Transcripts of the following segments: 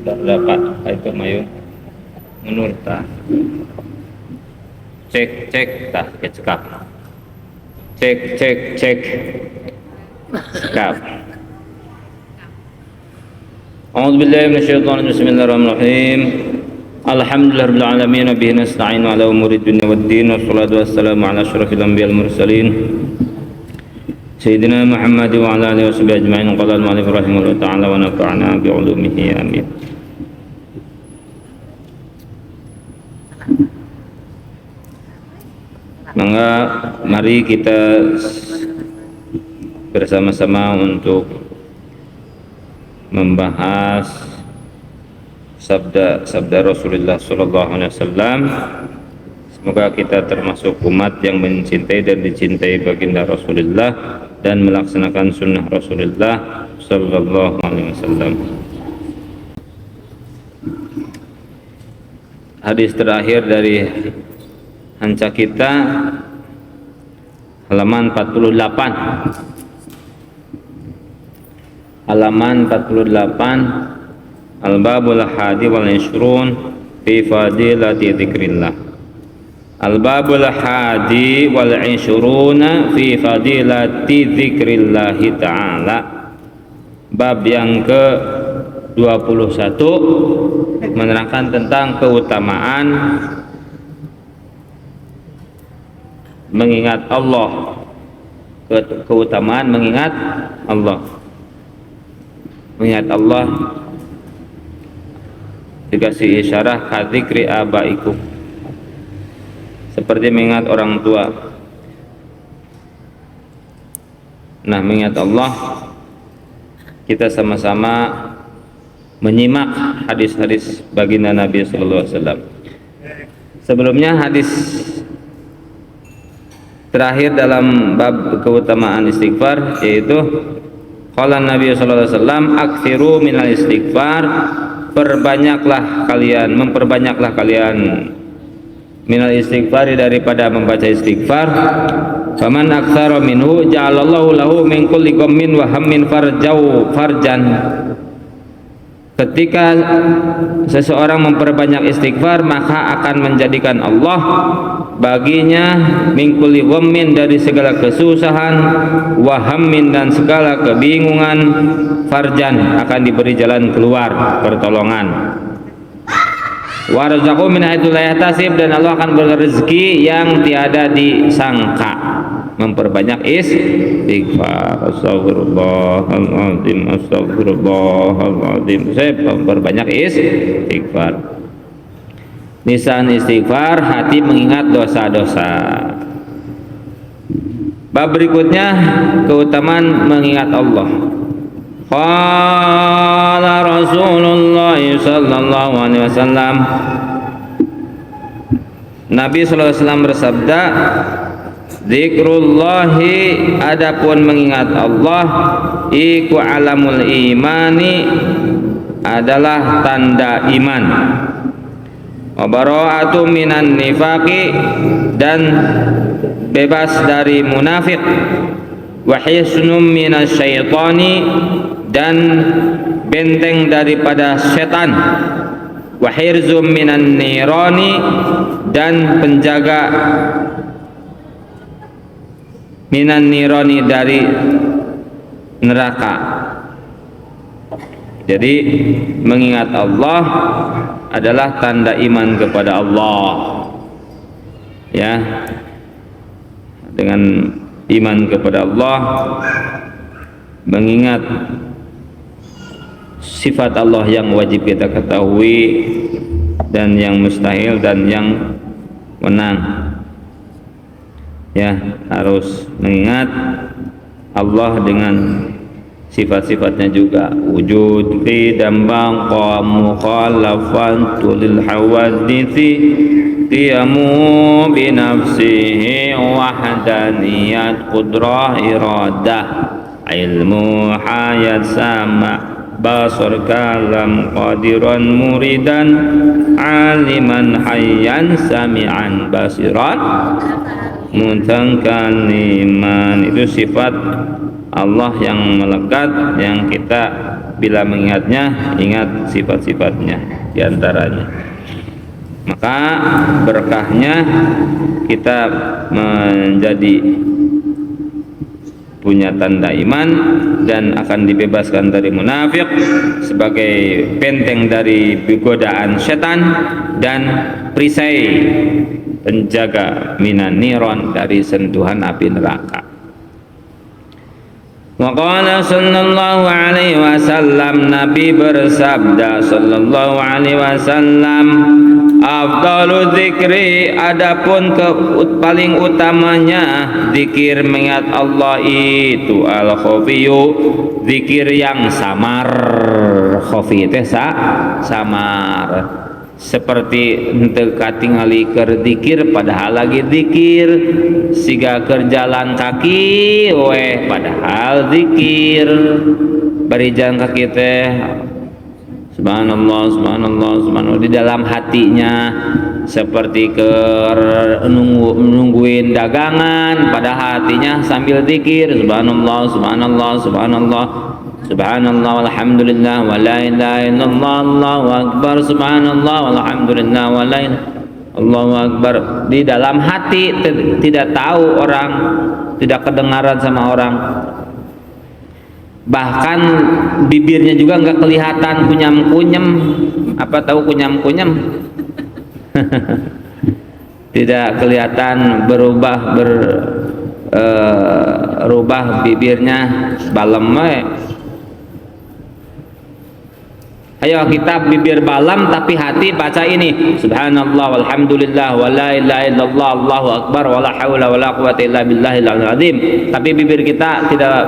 terdapat itu mayu menurut tah cek tah cekap cek cekap. A'udzubillahi minasyaitonir rajim. Bismillahirrahmanirrahim. Alhamdulillahirabbil alamin wa bihi nasta'inu ala umuri dunya waddin wassalatu wassalamu ala asyrafil anbiya'il mursalin Sayyidina Muhammad wa ala alihi washabihi ajma'in. Qala al-mu'allif rahimahullah ta'ala wa nafa'ana bi 'ulumihi amin. Maka mari kita bersama-sama untuk membahas sabda Rasulullah sallallahu alaihi wasallam. Semoga kita termasuk umat yang mencintai dan dicintai baginda Rasulullah dan melaksanakan sunnah Rasulullah sallallahu alaihi wasallam. Hadis terakhir dari Hanca kita halaman 48. Halaman 48 Al-babul hadi wal ishrun fi fadilati dzikrillah. Al-babul hadi wal ishrun fi fadilati dzikrillah ta'ala. Bab yang ke-21 menerangkan tentang keutamaan mengingat Allah, keutamaan mengingat Allah. Mengingat Allah dikasih isyarah kadzikri abaikum, seperti mengingat orang tua. Nah, mengingat Allah, kita sama-sama menyimak hadis-hadis baginda Nabi sallallahu alaihi wasallam. Sebelumnya hadis terakhir dalam bab keutamaan istighfar, yaitu qala Nabi sallallahu alaihi wasallam aktsiru minal istighfar, memperbanyaklah kalian minal istighfar, daripada membaca istighfar. Faman aktsara minhu ja'alallahu lahu min kulli ghammin wa hammin farjan. Ketika seseorang memperbanyak istighfar, maka akan menjadikan Allah baginya min kulli ghammin, dari segala kesusahan, wa hammin, dan segala kebingungan, farjan, akan diberi jalan keluar, pertolongan. Wa razaqu min haitsu la yahtasib, dan Allah akan beri rezeki yang tiada disangka. Memperbanyak istighfar. Astagfirullahaladzim, astagfirullahaladzim. Saya memperbanyak istighfar. Lisan istighfar, hati mengingat dosa-dosa. Bab berikutnya, keutamaan mengingat Allah. Qala Rasulullah sallallahu alaihi wasallam, Nabi sallallahu alaihi wasallam bersabda, zikrullahi, adapun mengingat Allah, iku alamul imani, adalah tanda iman. Wa bara'atu minan nifaqi, dan bebas dari munafik. Wa hisnum minasyaitani, dan benteng daripada setan. Wa hirzum minan nirani, dan penjaga minan nirani, dari neraka. Jadi mengingat Allah adalah tanda iman kepada Allah, ya. Dengan iman kepada Allah, mengingat sifat Allah yang wajib kita ketahui, dan yang mustahil, dan yang menang, ya. Harus mengingat Allah dengan sifat-sifatnya juga. Wujud fi dambang mukhalafan tulil hawadithi, qiyamu binafsihi wahdaniyat qudrah iradah, ilmu hayat sama basar kalam qadiran muridan, aliman hayyan sami'an basiran mutangkaliman. Itu sifat Allah yang melekat, yang kita bila mengingatnya ingat sifat-sifatnya diantaranya. Maka berkahnya kita menjadi punya tanda iman dan akan dibebaskan dari munafik sebagai benteng dari godaan setan dan perisai penjaga minan niron dari sentuhan api neraka. Wa qala sallallahu alaihi wasallam, Nabi bersabda sallallahu alaihi wasallam, afdalu dzikri, adapun paling utamanya zikir mengingat Allah itu al khafiyu, zikir yang samar. Khafi teh samar, seperti henteu katingali keur zikir padahal lagi zikir, siga keur jalan kaki weh padahal zikir, bari jalan kaki teh subhanallah subhanallah subhanallah di dalam hatinya, seperti nungguin dagangan padahal hatinya sambil zikir subhanallah subhanallah subhanallah subhanallah walhamdulillah wa la ilaha illallah Allahu akbar subhanallah walhamdulillah wa la ilaha Allahu akbar. Di dalam hati tidak tahu orang, tidak kedengaran sama orang, bahkan bibirnya juga nggak kelihatan kunyam-kunyem. Apa tahu kunyam-kunyem? Tidak kelihatan berubah bibirnya balem. Ayo kita bibir balam tapi hati baca ini subhanallah walhamdulillah wa la ilaha illallah Allahu akbar wa la haula wa la quwwata illa billahil aliyyil azim, tapi bibir kita tidak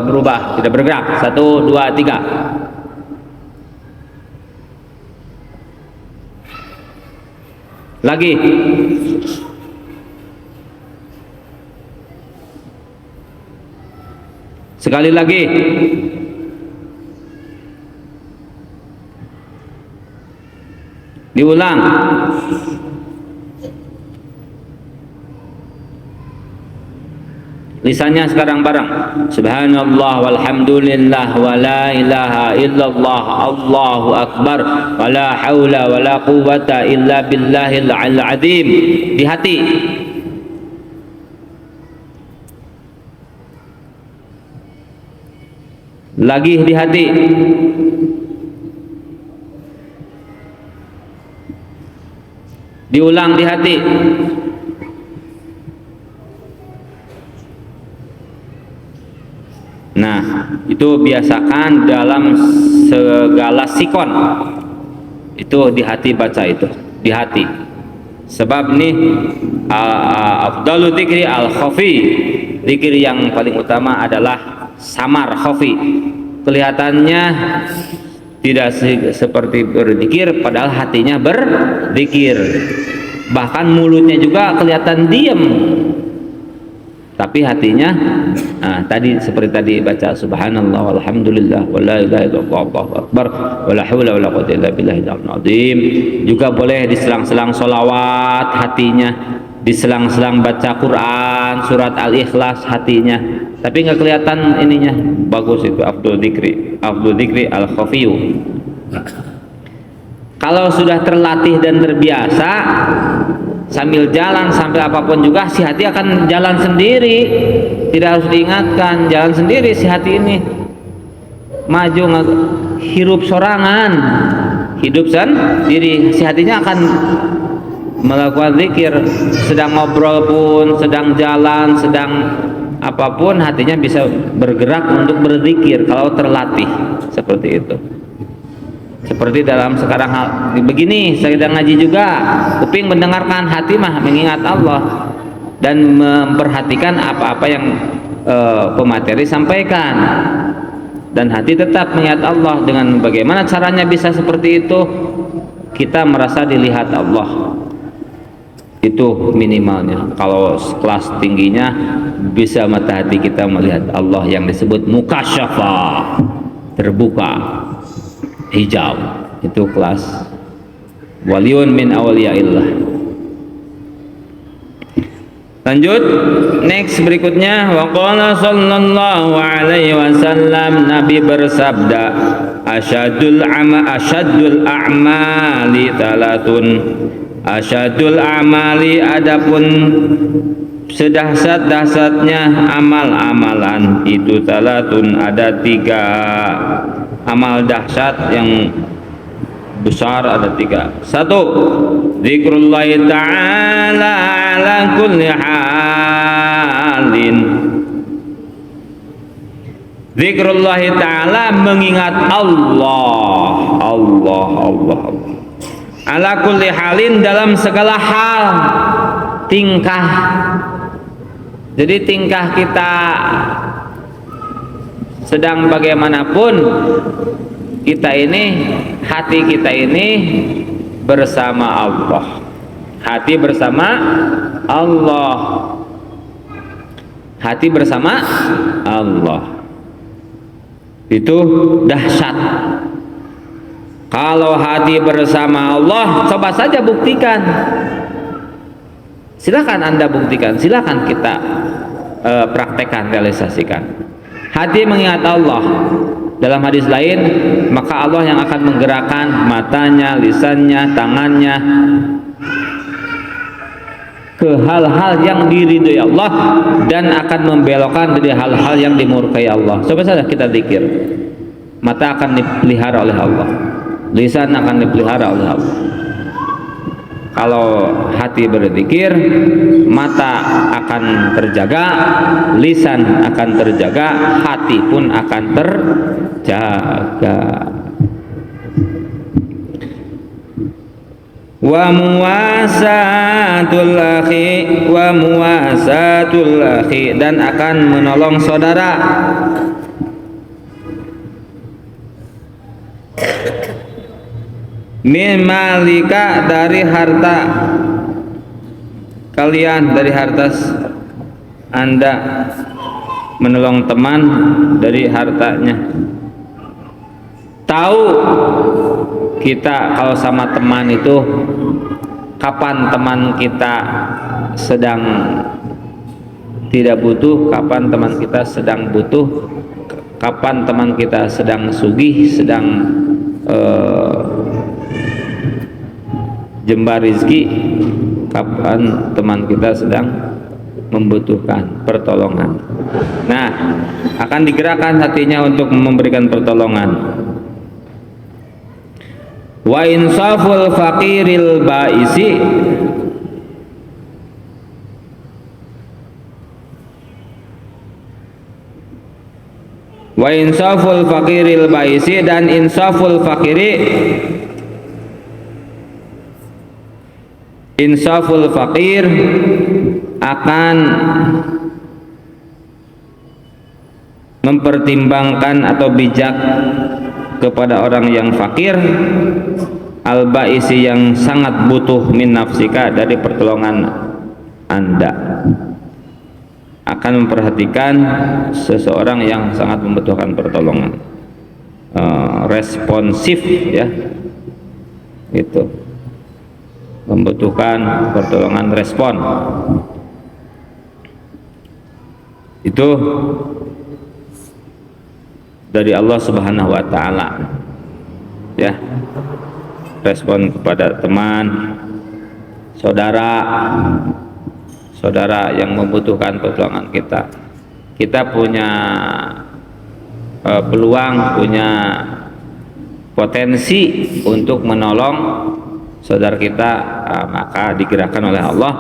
berubah, tidak bergerak. 1 2 3 lagi. Sekali lagi. Diulang. Lisannya sekarang bareng. Subhanallah walhamdulillah wa la ilaha illallah Allahu akbar wa la haula wa la quwwata illa billahil azim. Di hati. Lagi di hati. Diulang di hati. Nah, itu biasakan dalam segala sikon. Itu di hati baca itu, di hati. Sebab nih afdalu dzikri al khafi. Zikir yang paling utama adalah samar khafi. Kelihatannya tidak seperti berzikir padahal hatinya berzikir, bahkan mulutnya juga kelihatan diam tapi hatinya tadi seperti tadi baca subhanallah walhamdulillah wa la ilaha illallah Allahu akbar wa la haula wa la quwwata illa billahil azim. Juga boleh diselang-selang sholawat hatinya, diselang-selang baca Quran surat Al-Ikhlas hatinya, tapi nggak kelihatan ininya. Bagus itu afdal dzikri al khafiyu. Kalau sudah terlatih dan terbiasa sambil jalan sampai apapun juga si hati akan jalan sendiri, tidak harus diingatkan, jalan sendiri si hati ini, maju hirup sorangan, hidup sendiri, si hatinya akan melakukan zikir. Sedang ngobrol pun, sedang jalan, sedang apapun hatinya bisa bergerak untuk berzikir kalau terlatih seperti itu. Seperti dalam sekarang hal begini, sedang ngaji juga, kuping mendengarkan, hati mah mengingat Allah dan memperhatikan apa-apa yang pemateri sampaikan, dan hati tetap mengingat Allah. Dengan bagaimana caranya bisa seperti itu? Kita merasa dilihat Allah, itu minimalnya. Kalau kelas tingginya bisa mata hati kita melihat Allah yang disebut mukasyafah, terbuka, hijau. Itu kelas waliun min awliyaillah. Lanjut, next berikutnya, wa qala sallallahu alaihi wasallam, Nabi bersabda, asyadul a'mali talatun. Asyadul a'mali, adapun sedahsyat-dahsyatnya amal-amalan itu talatun, ada 3 amal dahsyat yang besar, ada 3. 1, zikrullahi ta'ala ala kulli halin. Zikrullahi ta'ala, mengingat Allah ala kulli halin, dalam segala hal, tingkah. Jadi tingkah kita sedang bagaimanapun, kita ini, hati kita ini bersama Allah. Hati bersama Allah. Hati bersama Allah. Itu dahsyat. Kalau hati bersama Allah, coba saja buktikan. Silakan Anda buktikan, silakan kita praktekkan, realisasikan. Hati mengingat Allah. Dalam hadis lain, maka Allah yang akan menggerakkan matanya, lisannya, tangannya ke hal-hal yang diridhoi Allah, dan akan membelokkan dari hal-hal yang dimurkai Allah. Coba saja kita zikir. Mata akan dipelihara oleh Allah, lisan akan dipelihara oleh Allah. Kalau hati berzikir, mata akan terjaga, lisan akan terjaga, hati pun akan terjaga. Wa muwasatul akhi, dan akan menolong saudara. Min malika, dari harta kalian, dari harta Anda, menolong teman dari hartanya. Tahu kita kalau sama teman itu, kapan teman kita sedang tidak butuh, kapan teman kita sedang butuh, kapan teman kita sedang sugih, sedang jembar rizki, kapan teman kita sedang membutuhkan pertolongan. Nah, akan digerakkan hatinya untuk memberikan pertolongan. Wa insaful faqiril baisi, wa insaful faqiril baisi, dan insaful faqiri, insaful faqir akan mempertimbangkan atau bijak kepada orang yang fakir, al-baisi, yang sangat butuh, min nafsika, dari pertolongan Anda. Akan memperhatikan seseorang yang sangat membutuhkan pertolongan, responsif, ya, itu membutuhkan pertolongan, respon. Itu dari Allah Subhanahu wa taala, ya. Respon kepada teman, saudara yang membutuhkan pertolongan kita. Kita punya peluang, punya potensi untuk menolong saudara kita, maka digerakkan oleh Allah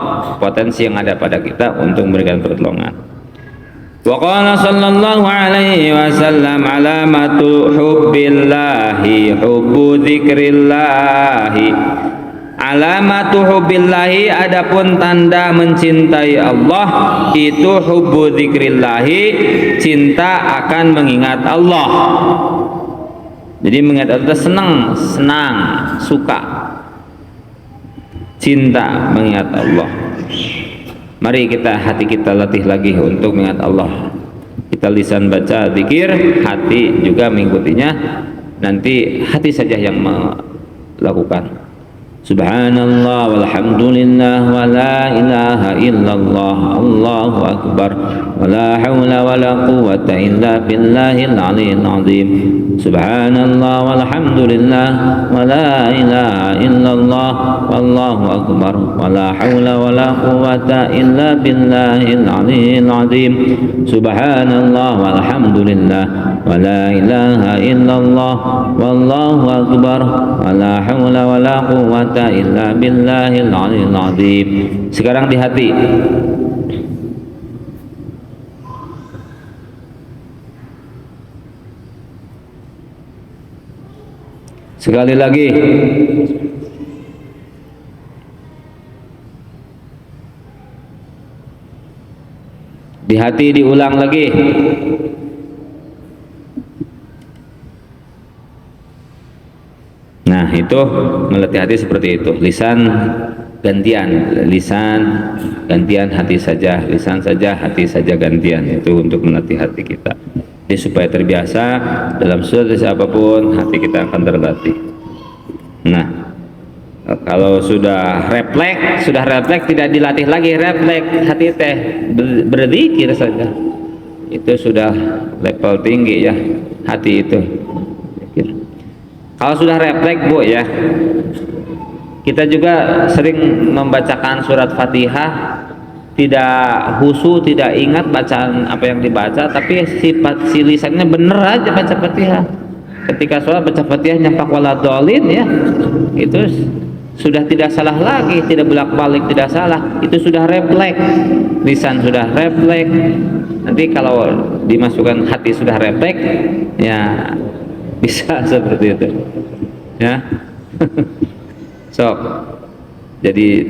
potensi yang ada pada kita untuk memberikan pertolongan. Wa qala sallallahu alaihi wasallam, alamatu hubbillahi hubbu dzikrillahi. Alamatu hubbillahi, adapun tanda mencintai Allah itu hubbu dzikrillahi, cinta akan mengingat Allah. Jadi mengingat Allah, senang, suka, cinta mengingat Allah. Mari hati kita latih lagi untuk mengingat Allah. Kita lisan baca zikir, hati juga mengikutinya. Nanti hati saja yang melakukan. Subhanallah walhamdulillah wa la ilaha illallah Allahu akbar wa la hawla wa la quwwata illa billahil aliyyil azim. Subhanallah walhamdulillah wa la ilaha illallah wallahu akbar wa la hawla wa la quwwata illa billahil aliyyil azim. Subhanallah walhamdulillah wa la ilaha illallah wallahu akbar wa la hawla wa la quwwata illa billahil aliyyil azim. Sekarang di hati. Sekali lagi. Di hati diulang lagi. Nah, itu melatih hati seperti itu. Lisan gantian, hati saja, lisan saja, hati saja gantian. Itu untuk melatih hati kita. Jadi supaya terbiasa dalam situasi apapun hati kita akan terlatih. Nah, kalau sudah refleks tidak dilatih lagi refleks hati teh berzikir saja. Itu sudah level tinggi ya hati itu. Kalau sudah refleks Bu ya, kita juga sering membacakan surat Fatihah, tidak khusyuk, tidak ingat bacaan apa yang dibaca, tapi si lisannya bener aja baca Fatihah. Ketika sholat baca Fatihah nyampak waladhdallin ya, itu sudah tidak salah lagi, tidak bolak-balik, tidak salah, itu sudah refleks, lisan sudah refleks. Nanti kalau dimasukkan hati sudah refleks, ya bisa seperti itu ya. Sok jadi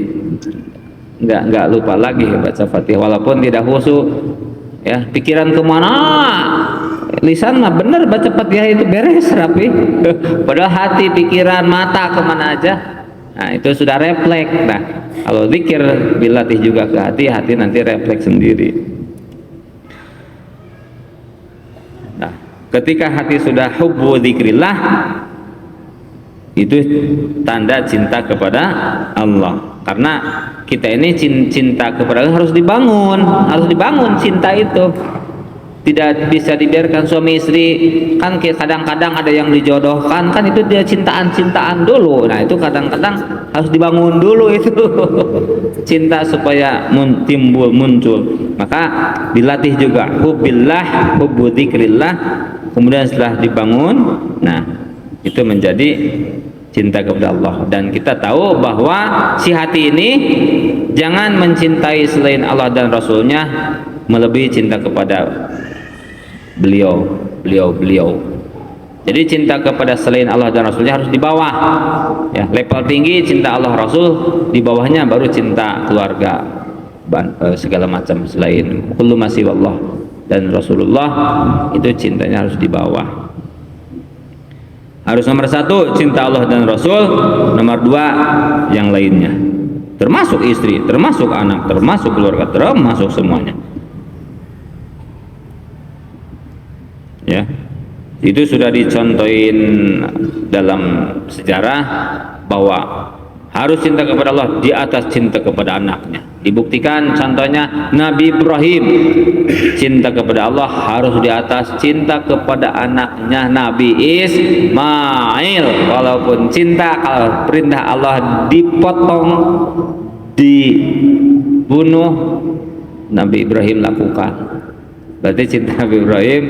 nggak lupa lagi baca Fatihah walaupun tidak khusyuk ya. Pikiran kemana, lisan mah bener baca Fatihah itu beres rapi. Padahal hati, pikiran, mata kemana aja, nah itu sudah refleks. Nah kalau zikir dilatih juga ke hati, hati nanti refleks sendiri. Ketika hati sudah hubbu dzikrillah, itu tanda cinta kepada Allah. Karena kita ini cinta kepada Allah harus dibangun cinta itu. Tidak bisa dibiarkan suami istri, kan kadang-kadang ada yang dijodohkan, kan itu dia cintaan dulu. Nah itu kadang-kadang harus dibangun dulu itu cinta supaya muncul. Maka dilatih juga hubbillah, hubbu dzikrillah. Kemudian setelah dibangun, nah itu menjadi cinta kepada Allah. Dan kita tahu bahwa si hati ini jangan mencintai selain Allah dan Rasulnya melebihi cinta kepada beliau. Jadi cinta kepada selain Allah dan Rasulnya harus di bawah ya, level tinggi cinta Allah Rasul, di bawahnya baru cinta keluarga, segala macam selain kullu masih Allah dan Rasulullah, itu cintanya harus di bawah. Harus nomor satu cinta Allah dan Rasul, nomor dua yang lainnya, termasuk istri, termasuk anak, termasuk keluarga, termasuk semuanya ya. Itu sudah dicontohin dalam sejarah bahwa harus cinta kepada Allah di atas cinta kepada anaknya. Dibuktikan contohnya Nabi Ibrahim, cinta kepada Allah harus di atas cinta kepada anaknya Nabi Ismail. Walaupun cinta, kalau perintah Allah dipotong, dibunuh, Nabi Ibrahim lakukan. Berarti cinta Nabi Ibrahim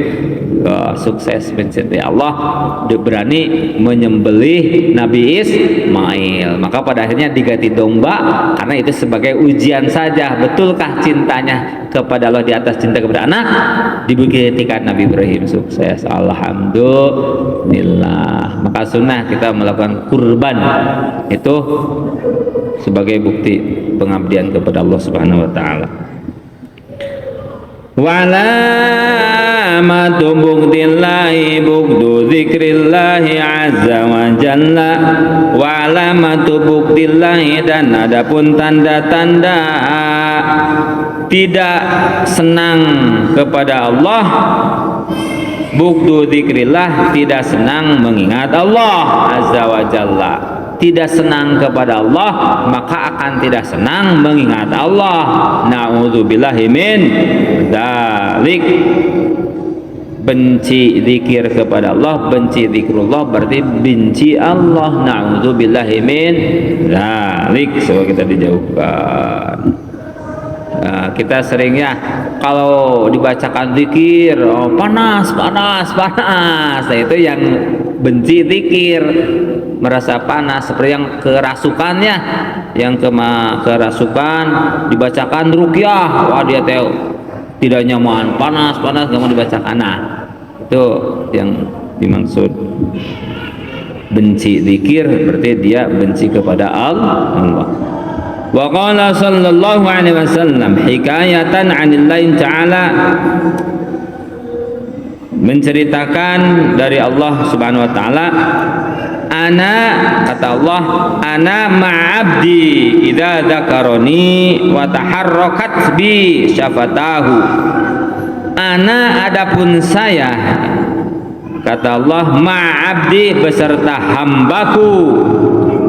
sukses mencintai Allah, dia berani menyembelih Nabi Ismail. Maka pada akhirnya diganti domba, karena itu sebagai ujian saja. Betulkah cintanya kepada Allah di atas cinta kepada anak? Dibuktikan Nabi Ibrahim sukses, alhamdulillah. Maka sunnah kita melakukan kurban itu sebagai bukti pengabdian kepada Allah Subhanahu wa ta'ala. Walamatu buktillahi bukdu zikrillahi azza wa jalla. Walamatu buktillahi, dan adapun tanda-tanda tidak senang kepada Allah, bukdu zikrillah, tidak senang mengingat Allah azza wa jalla. tidak senang kepada Allah, maka akan tidak senang mengingat Allah. Na'udzubillahi min dzalik. Benci zikir kepada Allah, benci zikrullah berarti benci Allah. Na'udzubillahi min dzalik. Semoga kita dijauhkan. Nah, kita seringnya kalau dibacakan zikir, panas. Nah, itu yang benci zikir, merasa panas, seperti yang kerasukannya, yang kerasukan dibacakan ruqyah, wah dia tahu tidak nyaman, panas, gak mau dibacakan. Nah, itu yang dimaksud benci zikir, berarti dia benci kepada Allah. Wa qala sallallahu alaihi wasallam hikayatan 'anillahi ta'ala, menceritakan dari Allah Subhanahu wa taala, ana, kata Allah, ana ma'abdi idza dzakaroni wa taharrakat bi syafatahu. Ana, adapun saya, kata Allah, ma'abdi beserta hambaku,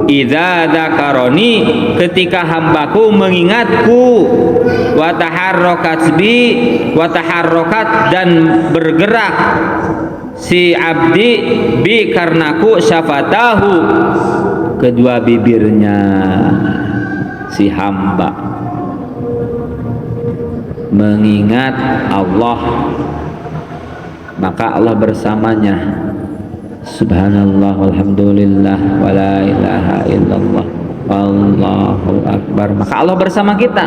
idza dzakaroni, ketika hambaku mengingatku, wa taharrakat bi, wa taharrakat, dan bergerak si abdi bi karenaku, syafatahu, kedua bibirnya si hamba mengingat Allah, maka Allah bersamanya. Subhanallah walhamdulillah wala ilaha illallah wallahu akbar, maka Allah bersama kita.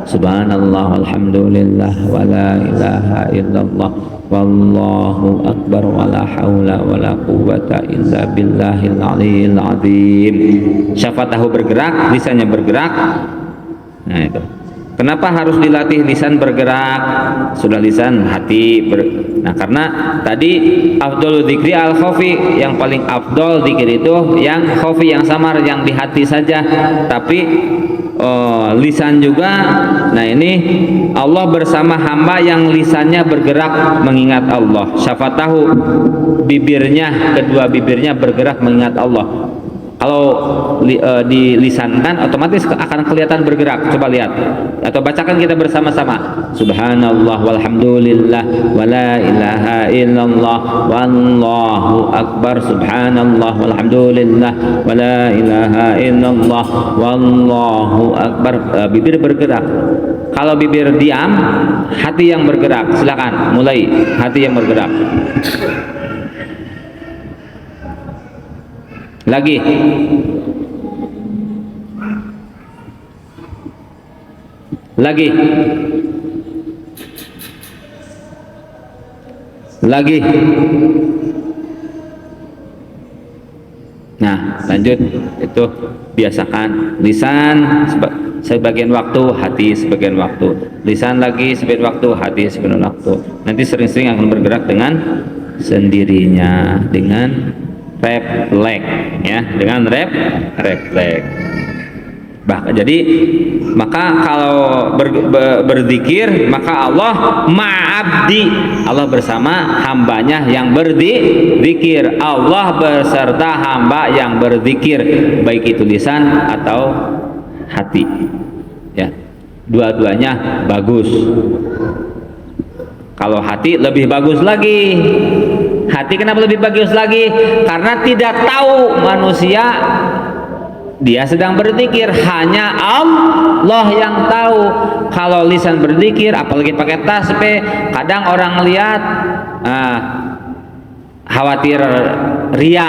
Subhanallah walhamdulillah wala ilaha illallah wallahu akbar wala haula wala quwwata illa billahil aliyil azim. Syafatahu bergerak, lisannya bergerak. Nah itu. Kenapa harus dilatih lisan bergerak? Sudah lisan, hati Nah, karena tadi afdol dzikri al khafi, yang paling afdol zikir itu yang khafi, yang samar, yang di hati saja. Tapi lisan juga. Nah, ini Allah bersama hamba yang lisannya bergerak mengingat Allah. Syafatahu, bibirnya, kedua bibirnya bergerak mengingat Allah. Kalau dilisankan otomatis akan kelihatan bergerak. Coba lihat atau bacakan kita bersama-sama. Subhanallah walhamdulillah wala ilaha illallah wallahu akbar. Subhanallah walhamdulillah wala ilaha illallah wallahu akbar. Bibir bergerak. Kalau bibir diam, hati yang bergerak. Silakan mulai, hati yang bergerak. Lagi. Nah, lanjut. Itu biasakan lisan sebagian waktu, hati sebagian waktu. Lisan lagi sebagian waktu, hati sebagian waktu. Nanti sering-sering akan bergerak dengan sendirinya, dengan refleks, ya, dengan refleks. Jadi maka kalau berzikir, maka Allah ma'abdi, Allah bersama hambanya yang berzikir. Allah beserta hamba yang berzikir, baik itu lisan atau hati, ya, dua-duanya bagus. Kalau hati lebih bagus lagi. Hati kenapa lebih bagus lagi? Karena tidak tahu manusia dia sedang berzikir, hanya Allah yang tahu. Kalau lisan berzikir, apalagi pakai tasbih, kadang orang lihat khawatir ria,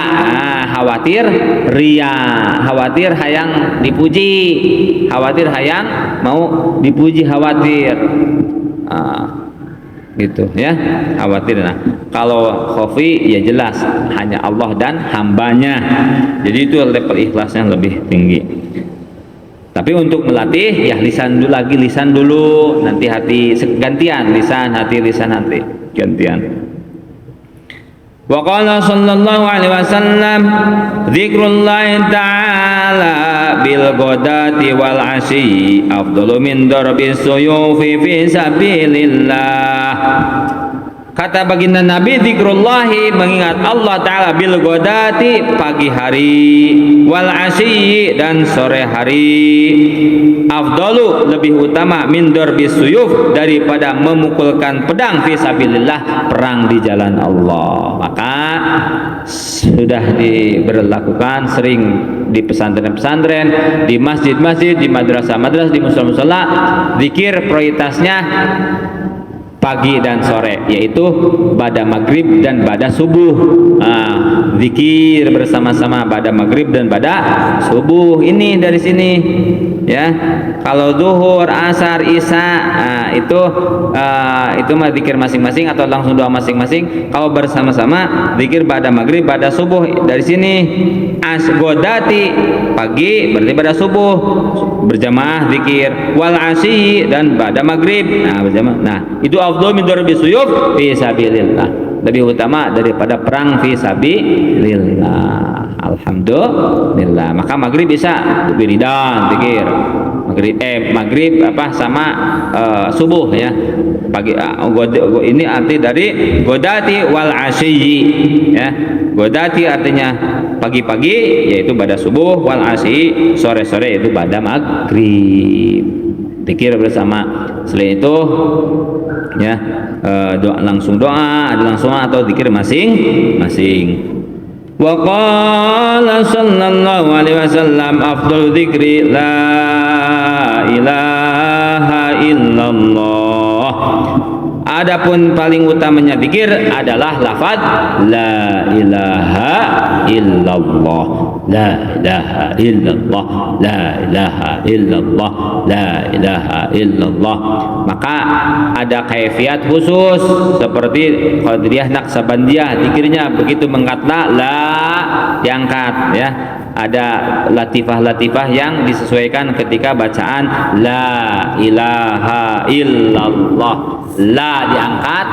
khawatir hayang dipuji, khawatir hayang mau dipuji, khawatir. Gitu ya, khawatir. Nah, kalau khafi ya jelas hanya Allah dan hambanya, jadi itu level ikhlasnya lebih tinggi. Tapi untuk melatih ya lisan dulu, nanti hati gantian, lisan hati gantian. Wa qala sallallahu alaihi wasallam dzikrullahi ta'ala bil ghadati wal 'ashyi afdalu min darbis suyufi fi sabilillah. Kata baginda Nabi, zikrullahi, mengingat Allah Ta'ala, bil godati, pagi hari, wal asyi, dan sore hari, afdalu, lebih utama, min darbis suyuf, daripada memukulkan pedang fi sabilillah, perang di jalan Allah. Maka sudah diberlakukan sering di pesantren-pesantren, di masjid-masjid, di madrasah-madrasah, di musola-musola, zikir prioritasnya pagi dan sore, yaitu pada maghrib dan pada subuh. Zikir bersama-sama pada maghrib dan pada subuh. Ini dari sini, ya. Kalau zuhur, asar, isya, itu mah zikir masing-masing atau langsung doa masing-masing. Kalau bersama-sama, zikir pada maghrib, pada subuh. Dari sini, asgodati, pagi berarti pada subuh, berjamaah zikir, wal asyi, dan pada maghrib, berjamaah. Nah, itu afdal min darbi suyuf fi sabilillah, lebih utama daripada perang fi sabilillah. Alhamdulillah. Maka maghrib bisa wiridan zikir, maghrib sama subuh, ya. Pagi ini arti dari godati wal asyi, ya. Godati artinya pagi-pagi, yaitu pada subuh, wal asyi, sore-sore, yaitu pada maghrib. Zikir bersama. Selain itu, ya, langsung doa, ada langsung atau zikir masing-masing. Wa qala sallallahu alaihi wasallam, afdalu dzikri la ilaha illallah. Adapun paling utamanya zikir adalah lafaz la ilaha illallah, la ilaha illallah, la ilaha illallah, la ilaha illallah. Maka ada kaifiat khusus seperti Qadiriyah Naqsabandiyah, zikirnya begitu mengangkat la diangkat, ya. Ada latifah-latifah yang disesuaikan ketika bacaan la ilaha illallah. La diangkat,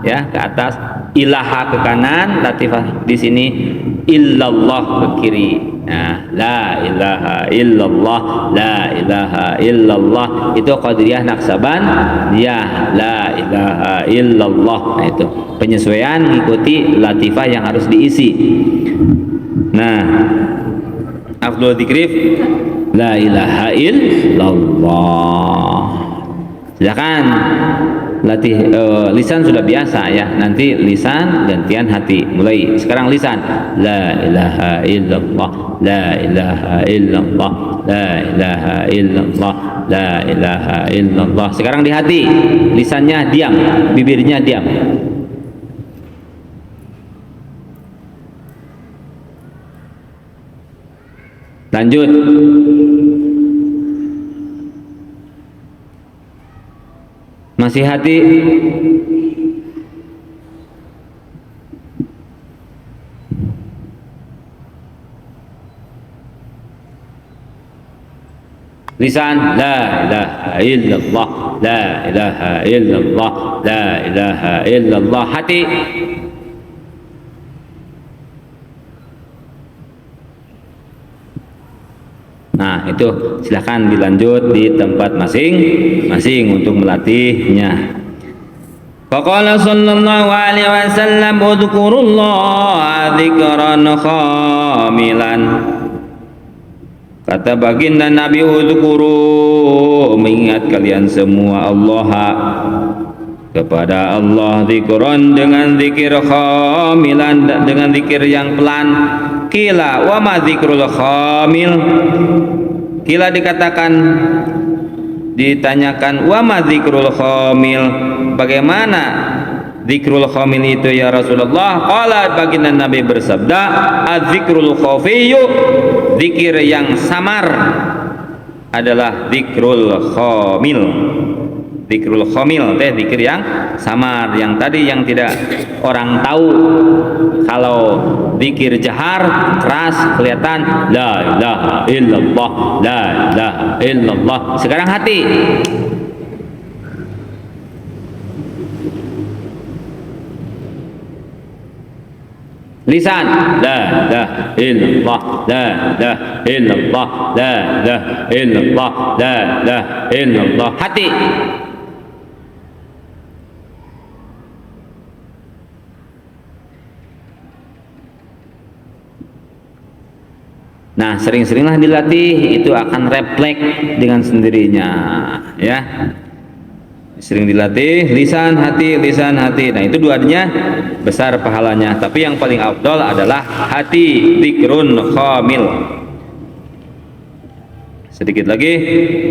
ya, ke atas, ilaha ke kanan, latifah di sini, illallah ke kiri. Nah, la ilaha illallah, la ilaha illallah, itu Qadiriyah Naqsabandiyah, la ilaha illallah. Nah, itu penyesuaian mengikuti latifah yang harus diisi. Nah, afdhal dzikrif la ilaha illallah. Silakan lisan sudah biasa, ya. Nanti lisan gantian hati. Mulai sekarang lisan, la ilaha illallah, la ilaha illallah, la ilaha illallah, la ilaha illallah. Sekarang di hati, lisannya diam, bibirnya diam. Lanjut. Masih hati? Lisan, la ilaha illallah, la ilaha illallah, la ilaha illallah. Hati, nah, itu silahkan dilanjut di tempat masing-masing untuk melatihnya. Faqala sallallahu alaihi wasallam, udzukurullaha dzikran khamilan. Kata baginda Nabi, udzukuru, mengingat kalian semua Allah, kepada Allah, dzikran, dengan zikir khamilan, dengan zikir yang pelan. Kila wa ma dzikrul khamil. Kila dikatakan, ditanyakan, wa ma dzikrul khamil, bagaimana dzikrul khamil itu ya Rasulullah? Qala, baginda Nabi bersabda, az-dzikrul khafiyyu, zikir yang samar adalah dzikrul khamil. Dzikrul khamil teh zikir yang samar, yang tadi yang tidak orang tahu. Kalau zikir jahar keras kelihatan, la ilaha illallah, la ilaha illallah. Sekarang hati, lisan, la ilaha illallah, la ilaha illallah, la ilaha illallah, la ilaha illallah. Hati, Nah, sering-seringlah dilatih, itu akan refleks dengan sendirinya, ya. Sering dilatih lisan hati. Nah, itu duanya besar pahalanya, tapi yang paling afdal adalah hati, dzikrun khamil. Sedikit lagi,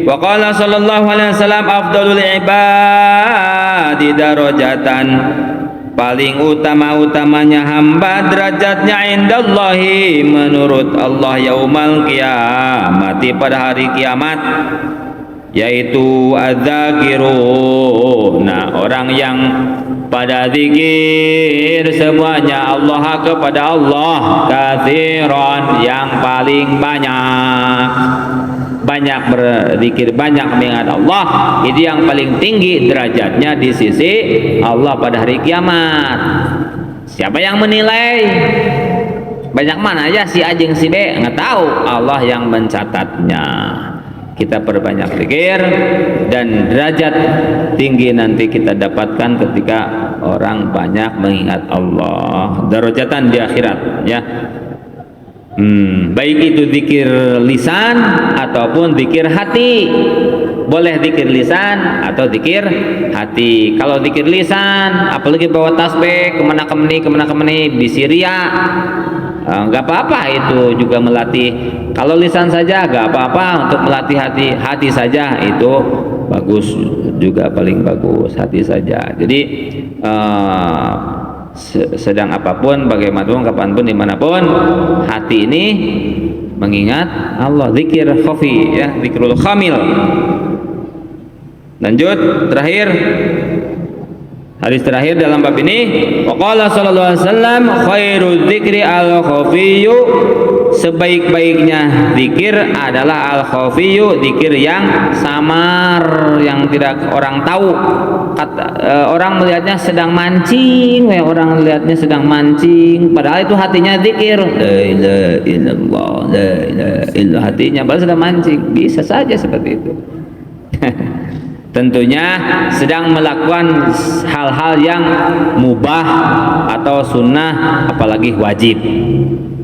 wa qala sallallahu alaihi wasallam afdalul ibadi darajatan, paling utama-utamanya hamba derajatnya indallahi menurut Allah yaumal qiyamati, pada hari kiamat, yaitu adzakirun. Nah, orang yang pada zikir semuanya Allah kepada Allah, katsiran, yang paling banyak berzikir, banyak mengingat Allah, itu yang paling tinggi derajatnya di sisi Allah pada hari kiamat. Siapa yang menilai banyak mana ya si A jeung si B? Nggak tahu, Allah yang mencatatnya. Kita perbanyak zikir, dan derajat tinggi nanti kita dapatkan ketika orang banyak mengingat Allah, darajatan di akhirat, ya. Baik itu zikir lisan ataupun zikir hati. Boleh zikir lisan atau zikir hati. Kalau zikir lisan, apalagi bawa tasbih kemana kemani bisiria, nggak apa-apa, itu juga melatih. Kalau lisan saja nggak apa-apa, untuk melatih hati saja itu bagus juga, paling bagus hati saja. Jadi sedang apapun, bagaimanapun, kapanpun, dimanapun, hati ini mengingat Allah, zikir khafi, ya, zikrul khamil. Lanjut, terakhir, hadis terakhir dalam bab ini, waqala sallallahu alaihi wasallam khairul dzikri al khafiyyu, sebaik-baiknya zikir adalah al khafiyyu, zikir yang samar, yang tidak orang tahu. Orang melihatnya sedang mancing, orang melihatnya sedang mancing, padahal itu hatinya zikir, la ilaha illallah, la ilaha illallah, hatinya padahal sedang mancing. Bisa saja seperti itu. Tentunya sedang melakukan hal-hal yang mubah atau sunnah, apalagi wajib.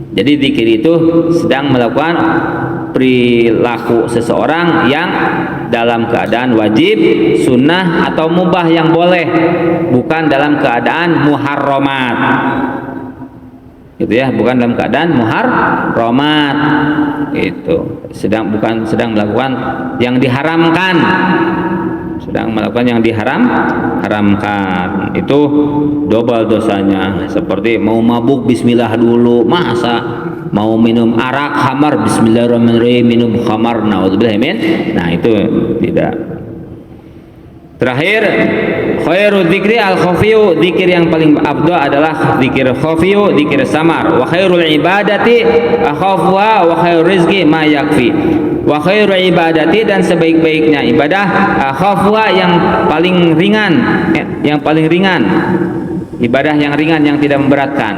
Jadi zikir itu sedang melakukan perilaku seseorang yang dalam keadaan wajib, sunnah, atau mubah yang boleh, bukan dalam keadaan muharramat. Gitu ya, bukan dalam keadaan muharramat. Itu bukan sedang melakukan yang diharamkan, sedang melakukan yang haramkan. Itu double dosanya. Seperti mau mabuk bismillah dulu, masa mau minum arak khamar bismillahirrahmanirrahim, minum khamar, naudzubillah min. Nah, itu tidak. Terakhir, khairu dzikri al khafiyyu, zikir yang paling afdal adalah zikir khafiyyu, zikir samar. Wa khairul ibadati akhafuha wa khairul rizqi ma yakfi. Wa khairu ibadati, dan sebaik-baiknya ibadah akhafuha, yang paling ringan, ibadah yang ringan, yang tidak memberatkan,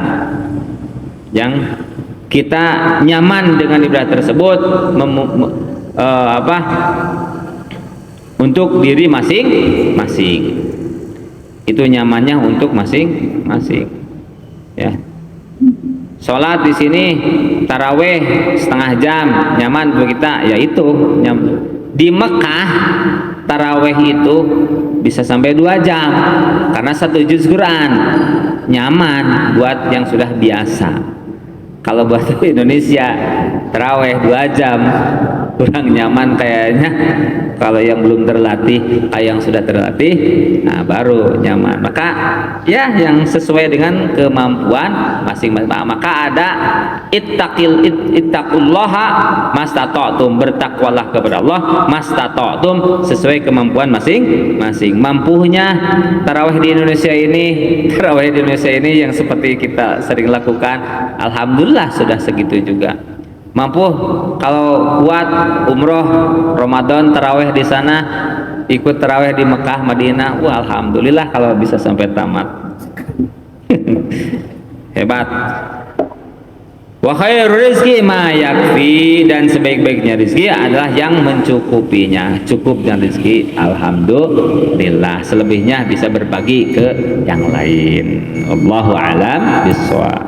yang kita nyaman dengan ibadah tersebut, untuk diri masing-masing. Itu nyamannya untuk masing-masing, ya. Sholat di sini taraweh setengah jam, nyaman buat kita, ya itu di Mekah taraweh itu bisa sampai 2 jam karena 1 juz Quran, nyaman buat yang sudah biasa. Kalau buat Indonesia taraweh 2 jam kurang nyaman kayaknya. Kalau yang belum terlatih, yang sudah terlatih, nah baru nyaman. Maka ya yang sesuai dengan kemampuan masing-masing. Maka ada ittaqullaha mastata'tum, bertakwalah kepada Allah mastata'tum, sesuai kemampuan masing-masing. Mampunya tarawih di Indonesia ini yang seperti kita sering lakukan, alhamdulillah sudah segitu juga. Mampu kalau kuat umroh Ramadan taraweh di sana, ikut taraweh di Mekah Madinah, wah alhamdulillah kalau bisa sampai tamat. Hebat. Wa khairul rizqi ma yakfi, dan sebaik-baiknya rezeki adalah yang mencukupinya. Cukupnya rezeki alhamdulillah, selebihnya bisa berbagi ke yang lain. Allahu a'lam bishawab.